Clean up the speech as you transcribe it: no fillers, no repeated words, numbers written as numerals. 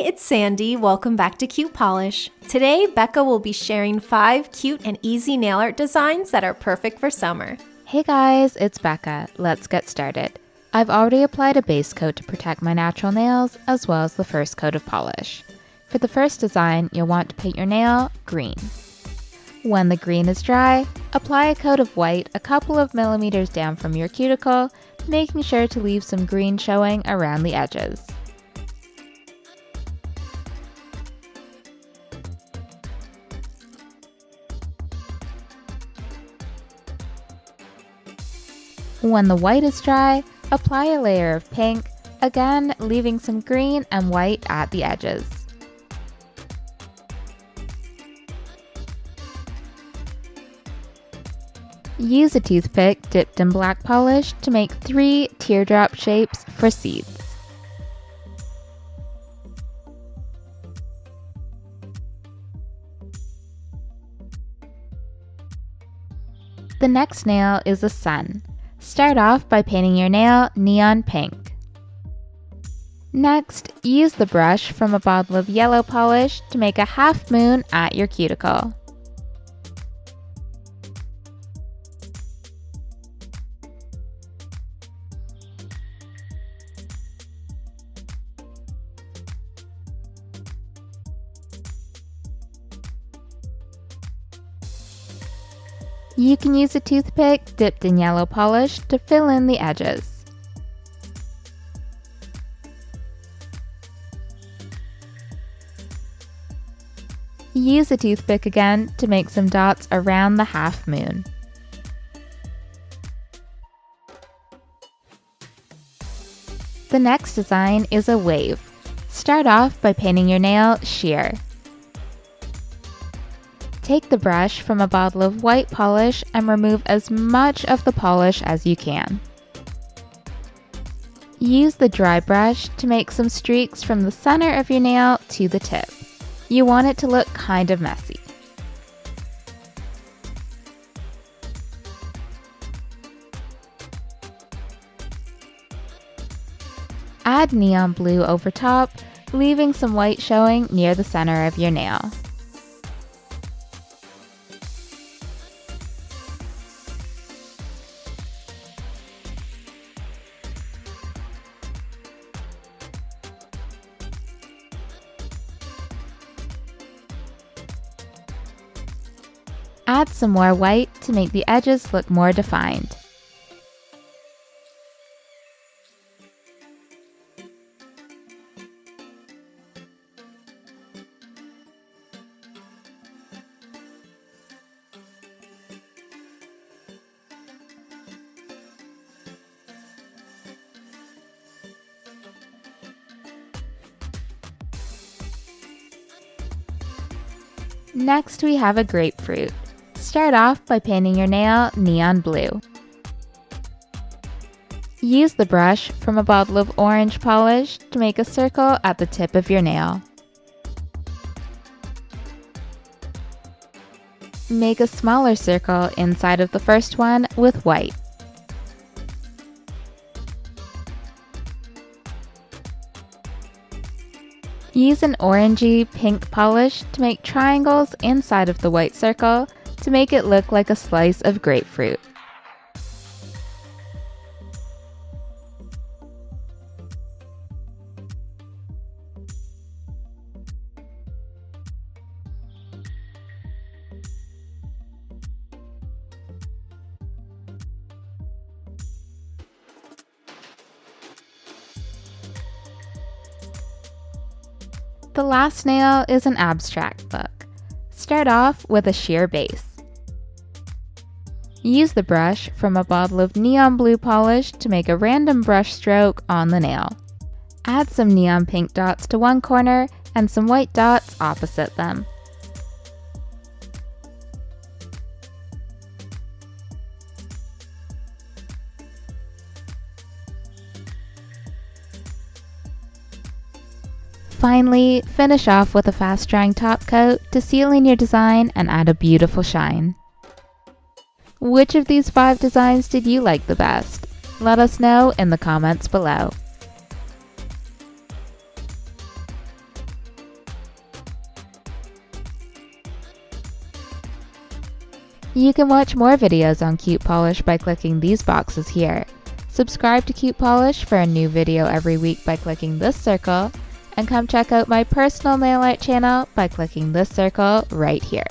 it's Sandy. Welcome back to Cute Polish. Today, Becca will be sharing 5 cute and easy nail art designs that are perfect for summer. Hey guys, it's Becca. Let's get started. I've already applied a base coat to protect my natural nails, as well as the first coat of polish. For the first design, you'll want to paint your nail green. When the green is dry, apply a coat of white a couple of millimeters down from your cuticle, making sure to leave some green showing around the edges. When the white is dry, apply a layer of pink, again leaving some green and white at the edges. Use a toothpick dipped in black polish to make 3 teardrop shapes for seeds. The next nail is a sun. Start off by painting your nail neon pink. Next, use the brush from a bottle of yellow polish to make a half moon at your cuticle. You can use a toothpick dipped in yellow polish to fill in the edges. Use a toothpick again to make some dots around the half moon. The next design is a wave. Start off by painting your nail sheer. Take the brush from a bottle of white polish and remove as much of the polish as you can. Use the dry brush to make some streaks from the center of your nail to the tip. You want it to look kind of messy. Add neon blue over top, leaving some white showing near the center of your nail. Add some more white to make the edges look more defined. Next, we have a grapefruit. Start off by painting your nail neon blue. Use the brush from a bottle of orange polish to make a circle at the tip of your nail. Make a smaller circle inside of the first one with white. Use an orangey pink polish to make triangles inside of the white circle to make it look like a slice of grapefruit. The last nail is an abstract look. Start off with a sheer base. Use the brush from a bottle of neon blue polish to make a random brush stroke on the nail. Add some neon pink dots to one corner and some white dots opposite them. Finally, finish off with a fast-drying top coat to seal in your design and add a beautiful shine. Which of these 5 designs did you like the best? Let us know in the comments below. You can watch more videos on Cute Polish by clicking these boxes here. Subscribe to Cute Polish for a new video every week by clicking this circle, and come check out my personal nail art channel by clicking this circle right here.